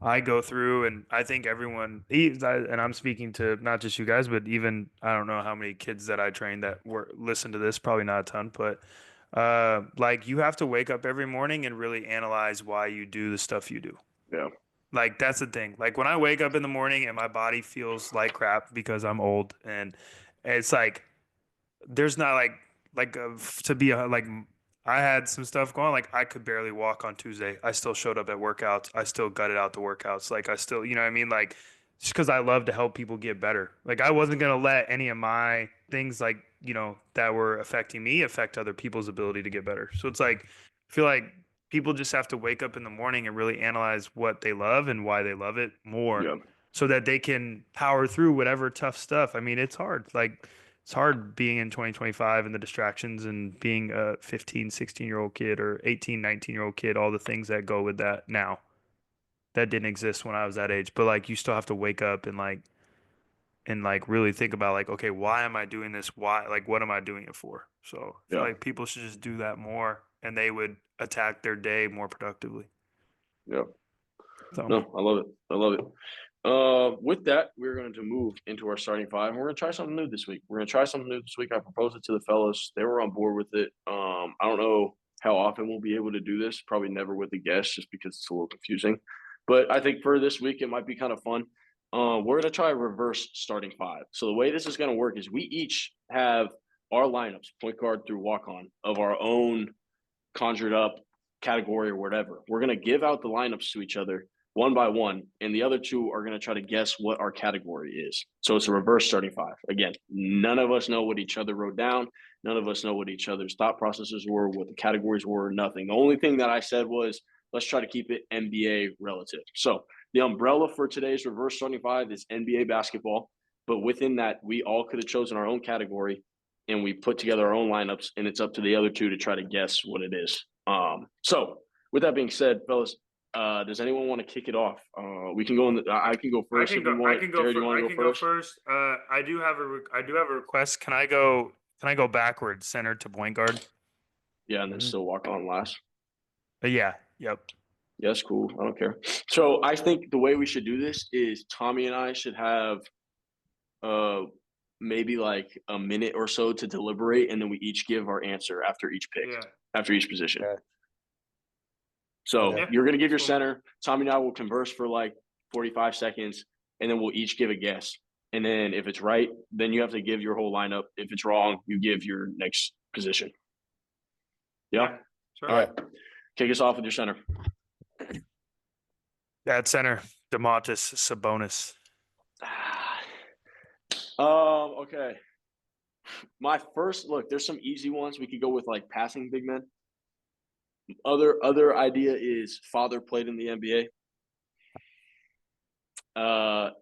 I go through, and I think everyone, and I'm speaking to not just you guys, but even I don't know how many kids that I train that listen to this, probably not a ton, but like you have to wake up every morning and really analyze why you do the stuff you do. Yeah. Like that's the thing. Like when I wake up in the morning and my body feels like crap because I'm old, and it's like there's not to be like I had some stuff going. Like I could barely walk on Tuesday. I still showed up at workouts. I still gutted out the workouts. Like I still, you know what I mean? Like just because I love to help people get better. Like I wasn't gonna let any of my things like that were affecting me affect other people's ability to get better. So it's like I feel like people just have to wake up in the morning and really analyze what they love and why they love it more, so that they can power through whatever tough stuff. I mean, it's hard. Like it's hard being in 2025 and the distractions and being a 15, 16-year-old kid or 18, 19-year-old kid, all the things that go with that now that didn't exist when I was that age. But like you still have to wake up and really think about like, okay, why am I doing this? Why, like, what am I doing it for? So I feel like people should just do that more and they would attack their day more productively. Yeah. So. No, I love it. I love it. With that, we're going to move into our starting five. We're going to try something new this week. I proposed it to the fellas. They were on board with it. I don't know how often we'll be able to do this. Probably never with a guest just because it's a little confusing. But I think for this week, it might be kind of fun. We're going to try a reverse starting five. So the way this is going to work is we each have our lineups, point guard through walk-on, of our own conjured up category or whatever. We're going to give out the lineups to each other one by one, and the other two are going to try to guess what our category is. So it's a reverse starting five. Again, none of us know what each other wrote down. None of us know what each other's thought processes were, what the categories were, nothing. The only thing that I said was, let's try to keep it NBA relative. So the umbrella for today's reverse starting five is NBA basketball. But within that, we all could have chosen our own category, and we put together our own lineups, and it's up to the other two to try to guess what it is. So with that being said, fellas, does anyone want to kick it off? We can go I can go first. I can go first. I do have a request. Can I go backwards, center to point guard? Yeah, and then still walk on last. Yeah. Yep. Yes, cool. I don't care. So I think the way we should do this is Tommy and I should have maybe like a minute or so to deliberate, and then we each give our answer after each pick, after each position. Okay. So you're going to give your center. Tommy and I will converse for like 45 seconds, and then we'll each give a guess. And then if it's right, then you have to give your whole lineup. If it's wrong, you give your next position. Yeah? Sure. All right. Kick us off with your center. At center, Domantas Sabonis. Okay. My first look, there's some easy ones. We could go with like passing big men. Other idea is father played in the NBA.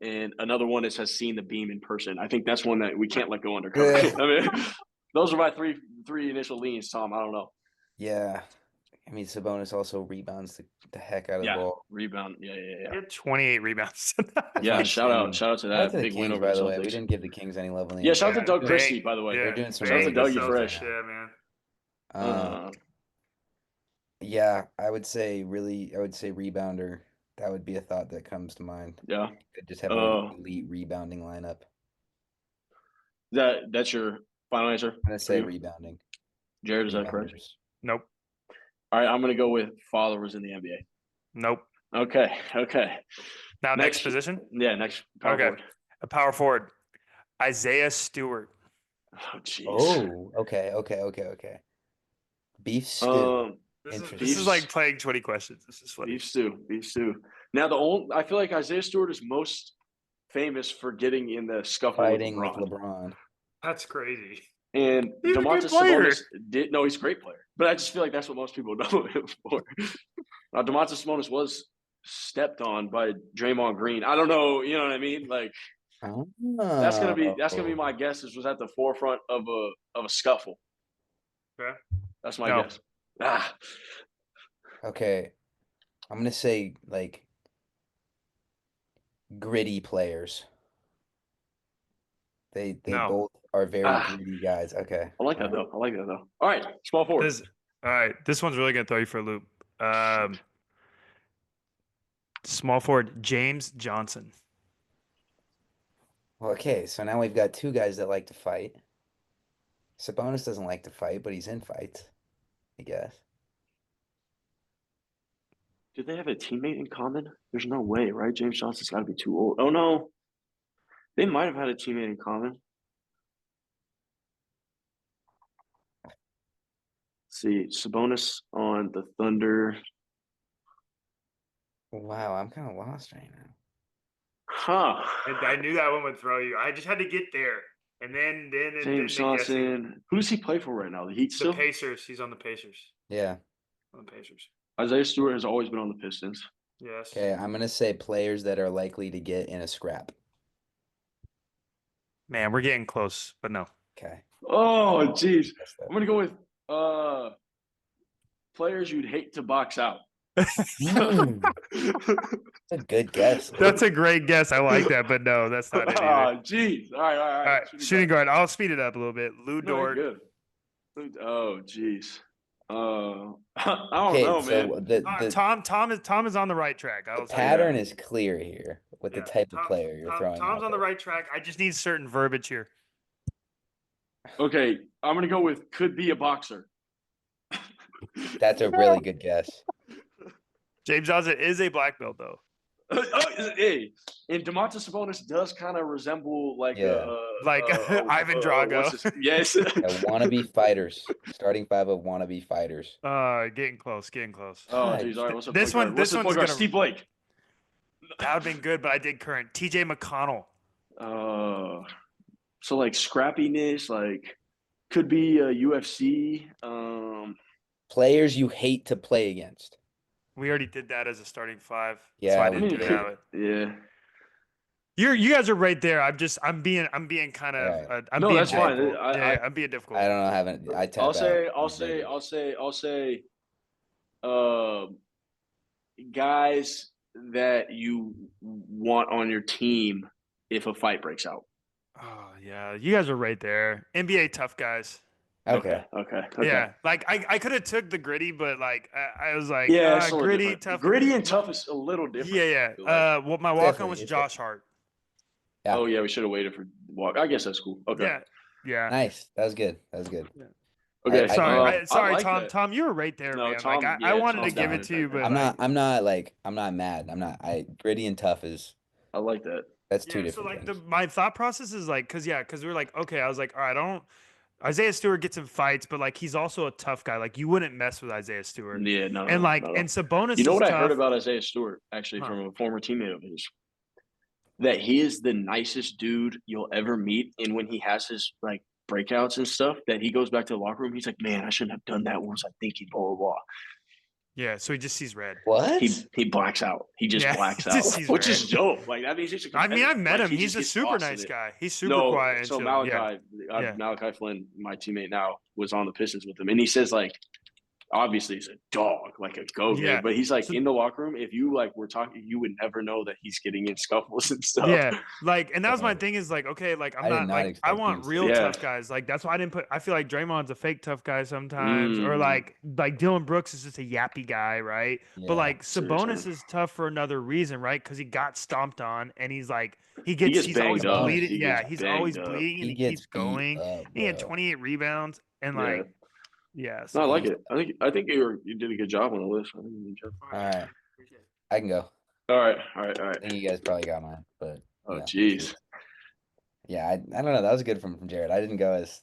And another one has seen the beam in person. I think that's one that we can't let go undercover. I mean, those are my three initial leans, Tom. I don't know. Yeah. I mean, Sabonis also rebounds the heck out of the ball. Rebound. Yeah. He had 28 rebounds. Yeah, shout out to that big win over the Celtics. By the way. We didn't give the Kings any love in the NBA. Shout out to Doug Christie, by the way. They're doing some shout out to really Dougie Fresh. Yeah, man. Yeah, I would say rebounder. That would be a thought that comes to mind. Yeah. Could just have an elite rebounding lineup. That's your final answer? I'm going to say rebounding. Jared, is that correct? Nope. All right, I'm going to go with followers in the NBA. Nope. Okay. Now, next position? Yeah, next power forward. A power forward. Isaiah Stewart. Oh, jeez. Oh, okay. Beef stew. This is like playing 20 questions. This is funny. Beef stew. Now, I feel like Isaiah Stewart is most famous for getting in the scuffle fighting with LeBron. That's crazy. And Domantas Sabonis did. No, he's a great player. But I just feel like that's what most people know him for. Domantas Sabonis was stepped on by Draymond Green. I don't know. You know what I mean? Like that's gonna be my guess. Was at the forefront of a scuffle. Okay. That's my guess. Okay. I'm gonna say like gritty players. They both are very gritty guys. Okay. I like that though. All right, small forward. All right, this one's really gonna throw you for a loop. Small forward, James Johnson. Well, okay, so now we've got two guys that like to fight. Sabonis doesn't like to fight, but he's in fights, I guess. Do they have a teammate in common? There's no way, right? James Johnson's got to be too old. Oh, no. They might have had a teammate in common. Let's see, Sabonis on the Thunder. Wow, I'm kind of lost right now. Huh. I knew that one would throw you. I just had to get there. And then James Johnson. Who does he play for right now? The Heat still? The Pacers. He's on the Pacers. Yeah. On the Pacers. Isaiah Stewart has always been on the Pistons. Yes. Okay, I'm going to say players that are likely to get in a scrap. Man, we're getting close, but no. Okay. Oh, jeez. I'm going to go with players you'd hate to box out. That's a good guess. That's a great guess. I like that, but no, that's not it either. Oh, jeez. All right. Shooting guard. I'll speed it up a little bit. Lou Dort. Good. Oh, jeez. I don't know, man. Tom is on the right track. The pattern is clear here with the type of player you're throwing. Tom's on the right track. I just need certain verbiage here. Okay, I'm gonna go with could be a boxer. That's a really good guess. James Johnson is a black belt, though. Hey, and Domantas Sabonis does kind of resemble Ivan Drago. Yes, wannabe fighters. Starting five of wannabe fighters. Getting close. Oh, geez, all right. This one's gonna Steve Blake. That would have been good, but I did current TJ McConnell. So like scrappiness, like could be a UFC. Players you hate to play against. We already did that as a starting five. Yeah, so I didn't have it. Yeah. You guys are right there. I'm being kind of. Right. I'm being that's difficult. fine. I'm being difficult. I don't know. I'll say. Guys that you want on your team if a fight breaks out. Oh yeah, you guys are right there. NBA tough guys. Okay. Yeah, like I could have took the gritty, but like I was like, gritty, tough. Gritty and tough is a little different. Yeah. Well, my walk-on was Josh Hart. Yeah. Oh yeah, we should have waited for walk. I guess that's cool. Okay. Yeah. Nice. That was good. Yeah. Okay. Sorry, like Tom. That. Tom, you were right there, no, man. Tom, I wanted to give it to you, but I'm not mad. Gritty and tough is. I like that. That's two different things. My thought process is like, because we were like, okay, I was like, all right, Isaiah Stewart gets in fights, but like he's also a tough guy. Like you wouldn't mess with Isaiah Stewart. Yeah, no. And and Sabonis. You know what I heard about Isaiah Stewart actually from a former teammate of his? That he is the nicest dude you'll ever meet, and when he has his like breakouts and stuff, that he goes back to the locker room. He's like, "Man, I shouldn't have done that. What was I thinking?" Blah blah blah. Yeah, so he just sees red. What? He blacks out. He just blacks out, which is dope. Like that means he's a I mean, I've met like, him. He's a super nice guy. He's super quiet and so chill. Malachi, Malachi Flynn, my teammate now, was on the Pistons with him, and he says like, obviously he's a dog, like a goat, but he's like in the locker room. If you like were talking, you would never know that he's getting in scuffles and stuff. Yeah, like, and that was my thing is like, okay, like I'm not like I want real tough guys. Like that's why I didn't put. I feel like Draymond's a fake tough guy sometimes, or like Dylan Brooks is just a yappy guy, right? Yeah. But like Sabonis is tough for another reason, right? Because he got stomped on, and he's like he's always bleeding. He's always bleeding, and he keeps going. And he had 28 rebounds, and like. Yeah, so I like it. I think you did a good job on the list. I think you did a good job. All right, I can go. All right. I think you guys probably got mine, but jeez. Yeah, I don't know. That was good from Jared. I didn't go as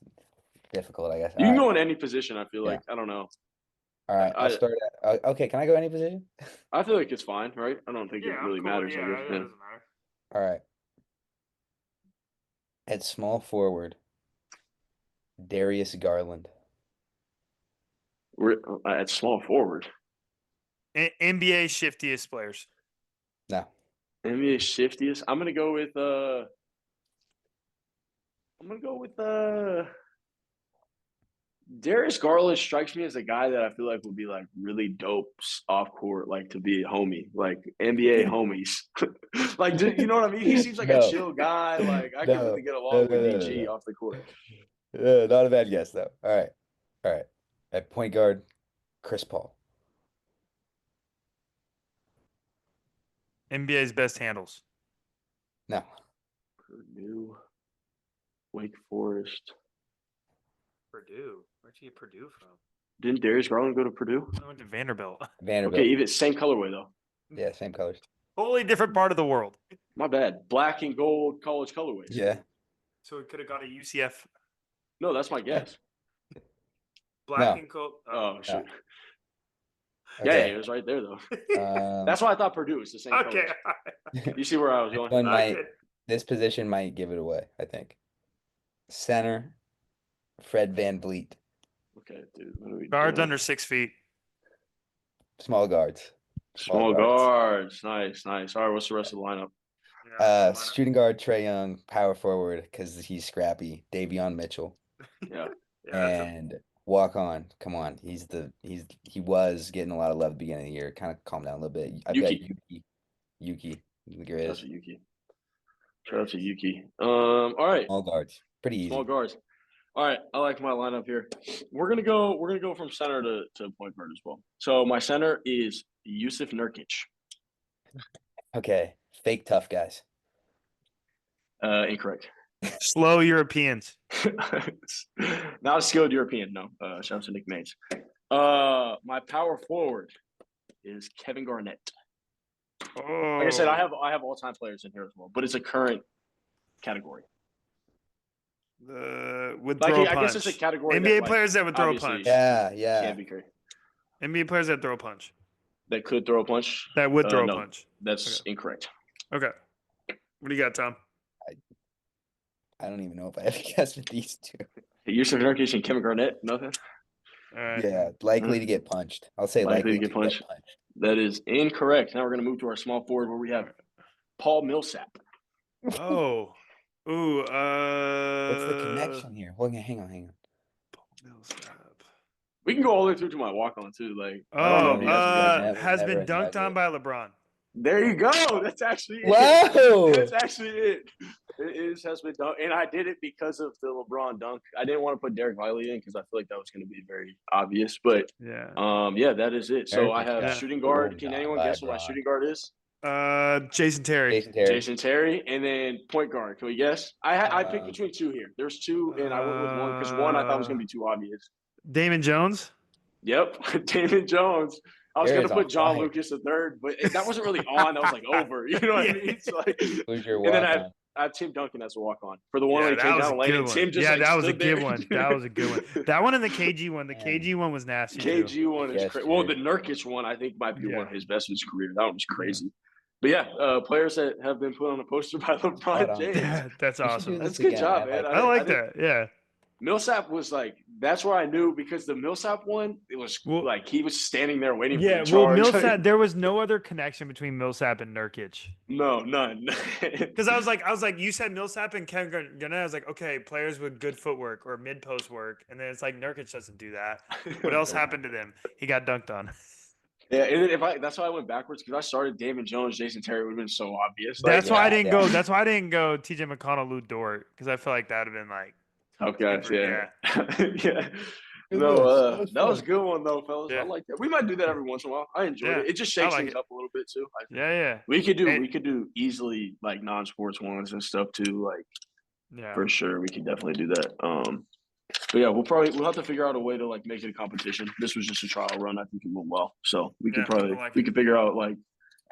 difficult, I guess. You can go in any position. I feel like I don't know. All right, I'll start. Okay, can I go any position? I feel like it's fine, right? I don't think it really matters. Yeah, it doesn't matter. All right. At small forward, Darius Garland. We're at small forward. NBA shiftiest players. No. NBA shiftiest. I'm gonna go with Darius Garland strikes me as a guy that I feel like would be like really dope off court, like to be a homie, like NBA homies. Like, you know what I mean? He seems like a chill guy. Like I can really get along with DG off the court. Not a bad guess though. All right. At point guard, Chris Paul. NBA's best handles. No. Purdue. Wake Forest. Purdue. Where'd you get Purdue from? Didn't Darius Garland go to Purdue? I went to Vanderbilt. Vanderbilt. Okay, even same colorway though. Yeah, same colors. Totally different part of the world. My bad. Black and gold college colorways. Yeah. So we could have got a UCF. No, that's my guess. Black and gold. Oh, shit. Okay. Yeah, it was right there though. That's why I thought Purdue was the same. Okay. You see where I was going? This position might give it away, I think. Center, Fred VanVleet. Okay, dude. Guards under 6 feet. Small guards. Small guards. Nice. All right, what's the rest of the lineup? Shooting guard, Trae Young. Power forward, because he's scrappy, Davion Mitchell. Yeah. And walk on. Come on. He was getting a lot of love at the beginning of the year. Kind of calm down a little bit. I've got Yuki. Shout out to Yuki. All right. Small guards. Pretty easy. Small guards. All right, I like my lineup here. We're gonna go from center to point guard as well. So my center is Yusuf Nurkic. Okay, fake tough guys. Incorrect. Slow Europeans. Not a skilled European. No. Shout out to Nick Mays. My power forward is Kevin Garnett. Oh. Like I said, I have all-time players in here as well, but it's a current category. Would throw a punch. I guess it's a category. NBA players that would throw a punch. Yeah. Can't be great. NBA players that throw a punch. That could throw a punch. That would throw a punch. That's incorrect. Okay. What do you got, Tom? I don't even know if I have a guess with these two. Yusuf Nurkic and Kevin Garnett, nothing? All right. Yeah, likely to get punched. I'll say likely to get punched. That is incorrect. Now we're going to move to our small forward where we have Paul Millsap. Oh. Ooh. What's the connection here? Well, hang on. Paul Millsap. We can go all the way through to my walk-on too. Like, I don't know if you guys has been dunked on by LeBron. There you go. That's actually Whoa. That's actually it. It has been dunked, and I did it because of the LeBron dunk. I didn't want to put Derek Lively in because I feel like that was going to be very obvious. But yeah, that is it. So I have shooting guard. Can anyone guess what my shooting guard is? Jason Terry. Jason Terry, and then point guard. Can we guess? I picked between two here. There's two, and I went with one because one I thought was going to be too obvious. Damon Jones. Yep, Damon Jones. I was going to put John Lucas a third, but that wasn't really on. That was like over. You know what I mean? So like, and then I have Tim Duncan as a walk-on for the one where he came down the lane. And Tim just that was a good one. That was a good one. That one and the KG one. The KG one was nasty. KG one is crazy. Well, the Nurkic one I think might be one of his best of his career. That one was crazy. But yeah, players that have been put on a poster by LeBron James. Yeah, that's awesome. That's a good job, man. I like that. Yeah. Millsap was like, that's where I knew, because the Millsap one, it was like he was standing there waiting for the charge. Well, Millsap, there was no other connection between Millsap and Nurkic. No, none. Because I was like, you said Millsap and Kevin Garnett. I was like, okay, players with good footwork or mid post work, and then it's like Nurkic doesn't do that. What else happened to them? He got dunked on. Yeah, and that's why I went backwards, because I started Damon Jones, Jason Terry would have been so obvious. That's why I didn't go. That's why I didn't go T.J. McConnell, Lou Dort, because I feel like that would have been like. Okay, yeah. No, that was a good one though, fellas. Yeah. I like that. We might do that every once in a while. I enjoy it. It just shakes things up a little bit too. Yeah. We could do easily like non-sports ones and stuff too. Like, for sure, we could definitely do that. But yeah, we'll have to figure out a way to like make it a competition. This was just a trial run. I think it went well, so we could could figure out like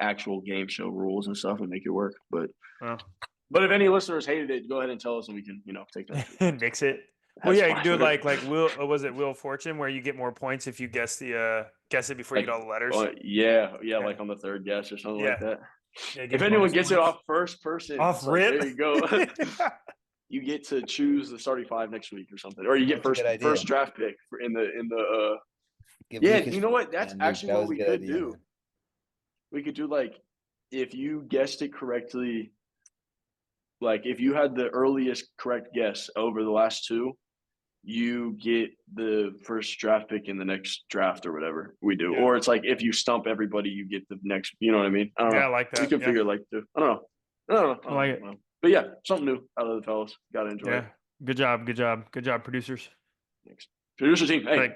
actual game show rules and stuff and make it work. But if any listeners hated it, go ahead and tell us, and we can take that. Mix it. Well, yeah, you can do it like Wheel Fortune, where you get more points if you guess it before you get all the letters. Yeah, like on the third guess or something like that. Yeah, if anyone gets it off first person, rip, there you go. You get to choose the starting five next week or something, or you get first draft pick in the. Yeah, you know what? That's actually what we could do. We could do like, if you guessed it correctly. Like, if you had the earliest correct guess over the last two, you get the first draft pick in the next draft or whatever we do. Yeah. Or it's like, if you stump everybody, you get the next. You know what I mean? I don't know. I like that. We could figure it like too. I don't know. I like it. But yeah, something new out of the fellas. Gotta enjoy it. Good job, producers. Thanks. Producer team. Hey.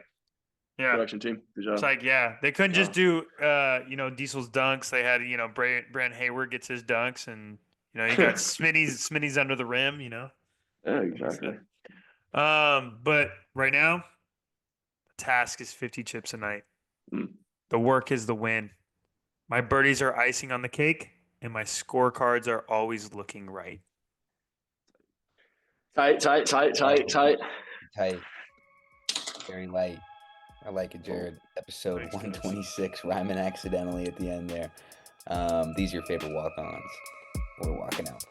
Production team. Good job. It's like, they couldn't just do Diesel's dunks. They had, Brand Hayward gets his dunks, and you got Smitty's under the rim, Yeah, exactly. But right now, the task is 50 chips a night. The work is the win. My birdies are icing on the cake, and my scorecards are always looking right. Tight. Very light. I like it, Jared. Episode 126, rhyming accidentally at the end there. These are your favorite walk-ons. We're walking out.